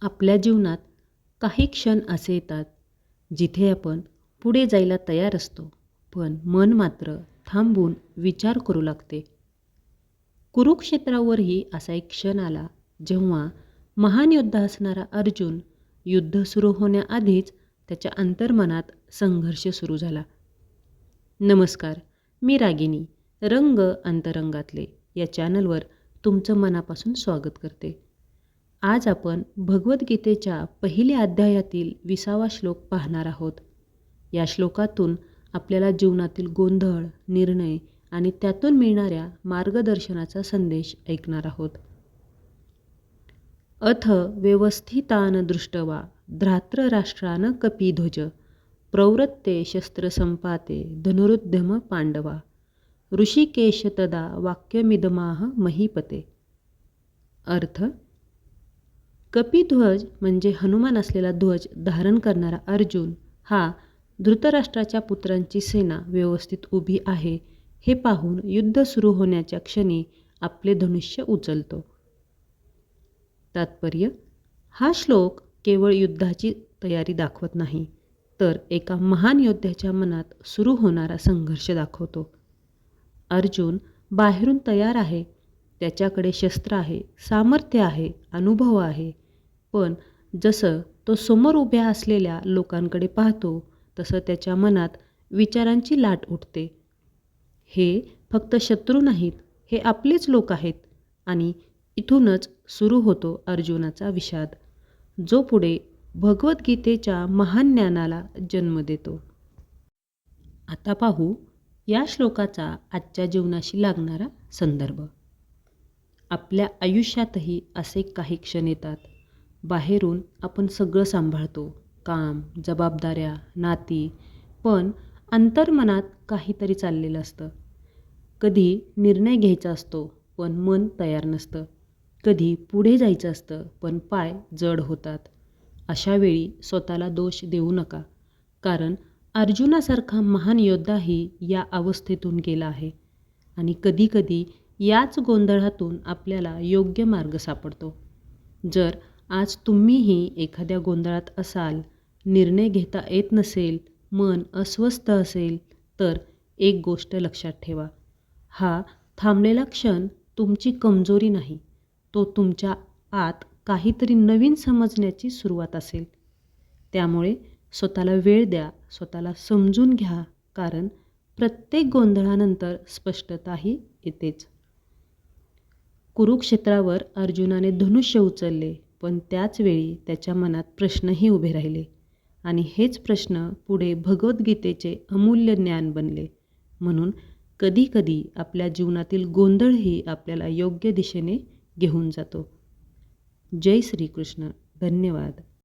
आपल्या जीवनात काही क्षण असे येतात जिथे आपण पुढे जायला तयार असतो, पण मन मात्र थांबून विचार करू लागते. कुरुक्षेत्रावरही असा एक क्षण आला जेव्हा महान योद्धा असणारा अर्जुन युद्ध सुरू होण्याआधीच त्याच्या अंतर्मनात संघर्ष सुरू झाला. नमस्कार, मी रागिनी, रंग अंतरंगातले या चॅनलवर तुमचं मनापासून स्वागत करते. आज आपण भगवद्गीतेच्या पहिल्या अध्यायातील 20वा श्लोक पाहणार आहोत. या श्लोकातून आपल्याला जीवनातील गोंधळ, निर्णय आणि त्यातून मिळणाऱ्या मार्गदर्शनाचा संदेश ऐकणार आहोत. अथ व्यवस्थितान दृष्ट्वा धार्तराष्ट्रान कपिध्वज प्रवृत्ते शस्त्रसंपाते धनुरुद्यम पांडवा ऋषिकेश तदा वाक्यमिदमाह महीपते. अर्थ, कपिध्वज म्हणजे हनुमान असलेला ध्वज धारण करणारा अर्जुन हा धृतराष्ट्राच्या पुत्रांची सेना व्यवस्थित उभी आहे हे पाहून युद्ध सुरू होण्याच्या क्षणी आपले धनुष्य उचलतो. तात्पर्य, हा श्लोक केवळ युद्धाची तयारी दाखवत नाही, तर एका महान योद्ध्याच्या मनात सुरू होणारा संघर्ष दाखवतो. अर्जुन बाहेरून तयार आहे, त्याच्याकडे शस्त्र आहे, सामर्थ्य आहे, अनुभव आहे, पण जसं तो समोर उभ्या असलेल्या लोकांकडे पाहतो तसं त्याच्या मनात विचारांची लाट उठते. हे फक्त शत्रू नाहीत, हे आपलेच लोक आहेत. आणि इथूनच सुरू होतो अर्जुनाचा विषाद, जो पुढे भगवद्गीतेच्या महान ज्ञानाला जन्म देतो. आता पाहू या श्लोकाचा आजच्या जीवनाशी लागणारा संदर्भ. आपल्या आयुष्यातही असे काही क्षण येतात. बाहेरून आपण सगळं सांभाळतो, काम, जबाबदाऱ्या, नाती, पण अंतर्मनात काहीतरी चाललेलं असतं. कधी निर्णय घ्यायचा असतो, पण मन तयार नसतं. कधी पुढे जायचं असतं, पण पाय जड होतात. अशा वेळी स्वतःला दोष देऊ नका, कारण अर्जुनासारखा महान योद्धाही या अवस्थेतून गेला आहे. आणि कधीकधी याच गोंधळातून आपल्याला योग्य मार्ग सापडतो. जर आज तुम्हीही एखाद्या गोंधळात असाल, निर्णय घेता येत नसेल, मन अस्वस्थ असेल, तर एक गोष्ट लक्षात ठेवा. हा थांबलेला क्षण तुमची कमजोरी नाही, तो तुमच्या आत काहीतरी नवीन समजण्याची सुरुवात असेल. त्यामुळे स्वतःला वेळ द्या, स्वतःला समजून घ्या, कारण प्रत्येक गोंधळानंतर स्पष्टताही येतेच. कुरुक्षेत्रावर अर्जुनाने धनुष्य उचलले, पण त्याच वेळी त्याच्या मनात प्रश्नही उभे राहिले. आणि हेच प्रश्न पुढे भगवद्गीतेचे अमूल्य ज्ञान बनले. म्हणून कधीकधी आपल्या जीवनातील गोंधळही आपल्याला योग्य दिशेने घेऊन जातो. जय श्रीकृष्ण. धन्यवाद.